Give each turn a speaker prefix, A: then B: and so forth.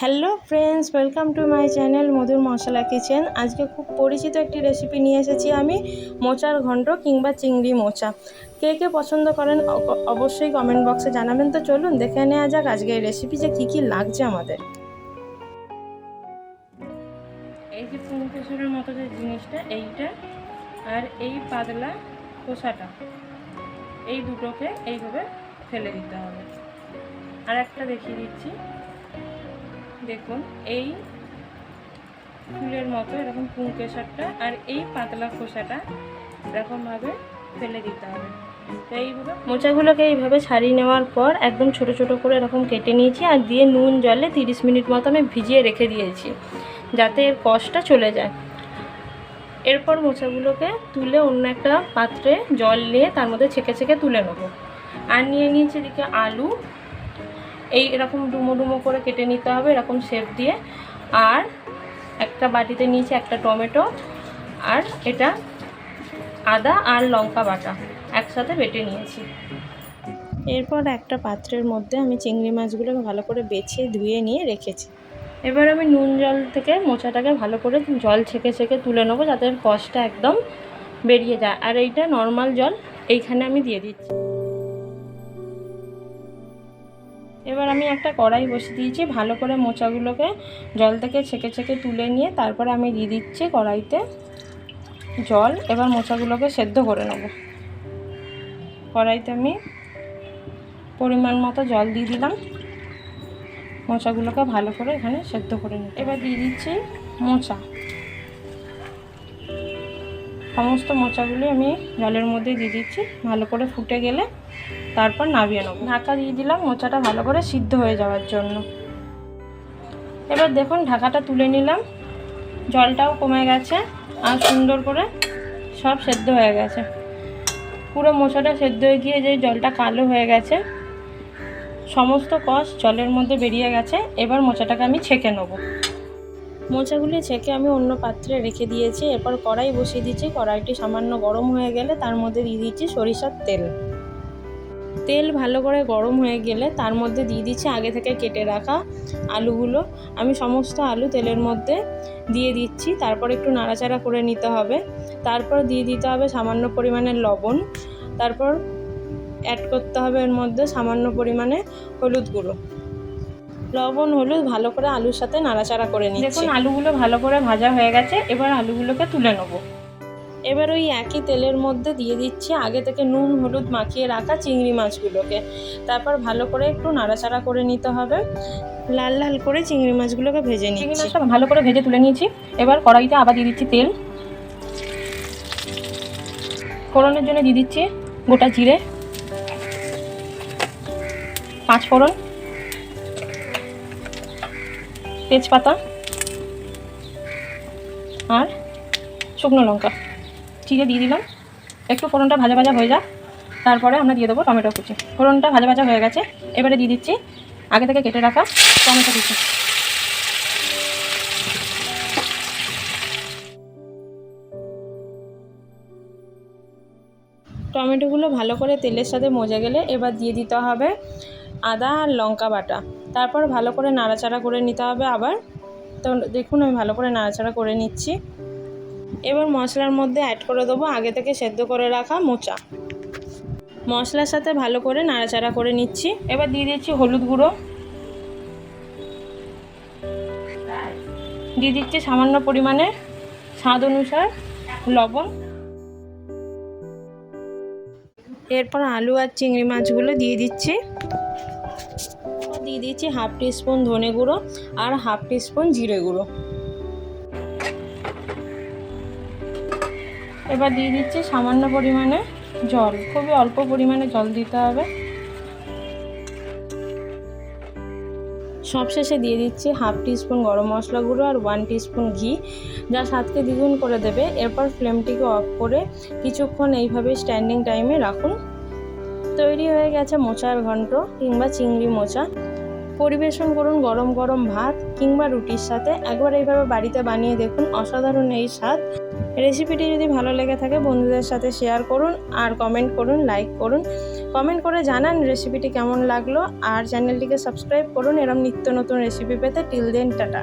A: Hello friends, welcome to my channel মধুর মশলা kitchen. আজকে খুব পরিচিত একটি রেসিপি নিয়ে এসেছি আমি, মোচার ঘন্ট কিংবা চিংড়ি মোচা। কে কে পছন্দ করেন অবশ্যই কমেন্ট বক্সে জানাবেন। তো চলুন দেখে নেওয়া যাক আজকে এই রেসিপি যে কী লাগছে আমাদের। এই যে ফুলকসুরের মতো যে জিনিসটা, এইটা আর এই পাতলা খোসাটা, এই দুটোকে এইভাবে ফেলে দিতে হবে। আর একটা দেখিয়ে দিচ্ছি, দেখুন এই ফুলের মতো এরকম পুঁকেশরটা আর এই পাতলা খোসাটা এরকমভাবে ফেলে দিতে হবে। তো এইভাবে মোচাগুলোকে এইভাবে ছাড়িয়ে নেওয়ার পর একদম ছোট ছোট করে এরকম কেটে নিয়েছি আর দিয়ে নুন জলে 30 মিনিট মতো আমি ভিজিয়ে রেখে দিয়েছি যাতে এর কষটা চলে যায়। এরপর মোচাগুলোকে তুলে অন্য একটা পাত্রে জল নিয়ে তার মধ্যে ছেঁকে ছেঁকে তুলে নেব। আর নিয়ে নিয়েছি এদিকে আলু, এই এরকম ডুমো ডুমো করে কেটে নিতে হবে এরকম শেপ দিয়ে। আর একটা বাটিতে নিয়েছি একটা টমেটো, আর এটা আদা আর লঙ্কা বাটা একসাথে বেটে নিয়েছি। এরপর একটা পাত্রের মধ্যে আমি চিংড়ি মাছগুলোকে ভালো করে বেছে ধুয়ে নিয়ে রেখেছি। এবার আমি নুন জল থেকে মোচাটাকে ভালো করে জল ছেঁকে ছেঁকে তুলে নেবো যাতে কষটা একদম বেরিয়ে যায়। আর এইটা নর্মাল জল এইখানে আমি দিয়ে দিচ্ছি। এবার আমি একটা কড়াই বসিয়ে দিয়েছি, ভালো করে মোচাগুলোকে জল থেকে ছেঁকে ছেঁকে তুলে নিয়ে তারপরে আমি দিয়ে দিচ্ছি কড়াইতে জল। এবার মোচাগুলোকে সেদ্ধ করে নেব। কড়াইতে আমি পরিমাণ মতো জল দিয়ে দিলাম, মোচাগুলোকে ভালো করে এখানে সেদ্ধ করে নেব। এবার দিয়ে দিচ্ছি মোচা, সমস্ত মোচাগুলি আমি জলের মধ্যে দিয়ে দিচ্ছি। ভালো করে ফুটে গেলে তারপর নামিয়ে নেব। ঢাকা দিয়ে দিলাম মোচাটা ভালো করে সিদ্ধ হয়ে যাওয়ার জন্য। এবার দেখুন ঢাকাটা তুলে নিলাম, জলটাও কমে গেছে আর সুন্দর করে সব সেদ্ধ হয়ে গেছে। পুরো মোচাটা সেদ্ধ হয়ে গিয়ে যে জলটা কালো হয়ে গেছে, সমস্ত কষ জলের মধ্যে বেরিয়ে গেছে। এবার মোচাটাকে আমি ছেঁকে নেব। মোচাগুলি ছেঁকে আমি অন্য পাত্রে রেখে দিয়েছি। এরপর কড়াই বসিয়ে দিচ্ছি। কড়াইটি সামান্য গরম হয়ে গেলে তার মধ্যে দিয়ে দিচ্ছি সরিষার তেল। তেল ভালো করে গরম হয়ে গেলে তার মধ্যে দিয়ে দিচ্ছি আগে থেকে কেটে রাখা আলুগুলো। আমি সমস্ত আলু তেলের মধ্যে দিয়ে দিচ্ছি। তারপর একটু নাড়াচাড়া করে নিতে হবে। তারপর দিয়ে দিতে হবে সামান্য পরিমাণে লবণ। তারপর অ্যাড করতে হবে এর মধ্যে সামান্য পরিমাণে হলুদ গুঁড়ো। লবণ হলুদ ভালো করে আলুর সাথে নাড়াচাড়া করে নিচ্ছি। দেখুন আলুগুলো ভালো করে ভাজা হয়ে গেছে। এবার আলুগুলোকে তুলে নেব। এবার ওই একই তেলের মধ্যে দিয়ে দিচ্ছি আগে থেকে নুন হলুদ মাখিয়ে রাখা চিংড়ি মাছগুলোকে। তারপর ভালো করে একটু নাড়াচাড়া করে নিতে হবে। লাল লাল করে চিংড়ি মাছগুলোকে ভেজে নিচ্ছি। চিংড়ি মাছটা ভালো করে ভেজে তুলে নিয়েছি। এবার কড়াইতে আবার দিয়ে দিচ্ছি তেল। ফোড়নের জন্য দিয়ে দিচ্ছি গোটা জিরে, 5 ফোড়ন, তেজপাতা আর শুকনো লঙ্কা চিড়ে দিয়ে দিলাম। একটু ফোড়নটা ভাজা ভাজা হয়ে যাক, তারপরে আমরা দিয়ে দেবো টমেটো কুচি। ফোড়নটা ভাজা ভাজা হয়ে গেছে। এবারে দিয়ে দিচ্ছি আগে থেকে কেটে রাখা টমেটো কুচি। টমেটোগুলো ভালো করে তেলের সাথে মজে গেলে এবার দিয়ে দিতে হবে আদা আর লঙ্কা বাটা। তারপর ভালো করে নাড়াচাড়া করে নিতে হবে আবার। তো দেখুন আমি ভালো করে নাড়াচাড়া করে নিচ্ছি। এবার মশলার মধ্যে অ্যাড করে দেবো আগে থেকে সেদ্ধ করে রাখা মোচা। মশলার সাথে ভালো করে নাড়াচাড়া করে নিচ্ছি। এবার দিয়ে দিচ্ছি হলুদ গুঁড়ো, দিয়ে দিচ্ছি সামান্য পরিমাণে স্বাদ অনুসার লবণ। এরপর আলু আর চিংড়ি মাছগুলো দিয়ে দিচ্ছি। দিয়ে দিচ্ছি হাফ টিস্পুন ধনে গুঁড়ো আর হাফ টিস্পুন জিরে গুঁড়ো। এবার দিয়ে দিচ্ছি সামান্য পরিমাণে জল, খুবই অল্প পরিমাণে জল দিতে হবে। সবশেষে দিয়ে দিচ্ছি হাফ টিস্পুন গরম মশলা গুঁড়ো আর 1 টিস্পুন ঘি, যা স্বাদকে দ্বিগুণ করে দেবে। এরপর ফ্লেমটিকে অফ করে কিছুক্ষণ এইভাবে স্ট্যান্ডিং টাইমে রাখুন। তৈরি হয়ে গেছে মোচার ঘন্ট কিংবা চিংড়ি মোচা। পরিবেশন করুন গরম গরম ভাত কিংবা রুটির সাথে। একবার এইভাবে বাড়িতে বানিয়ে দেখুন, অসাধারণ এই স্বাদ। রেসিপিটি যদি ভালো লেগে থাকে বন্ধুদের সাথে শেয়ার করুন আর কমেন্ট করুন, লাইক করুন। কমেন্ট করে জানান রেসিপিটি কেমন লাগলো, আর চ্যানেলটিকে সাবস্ক্রাইব করুন এরম নিত্য নতুন রেসিপি পেতে। Till then, tata.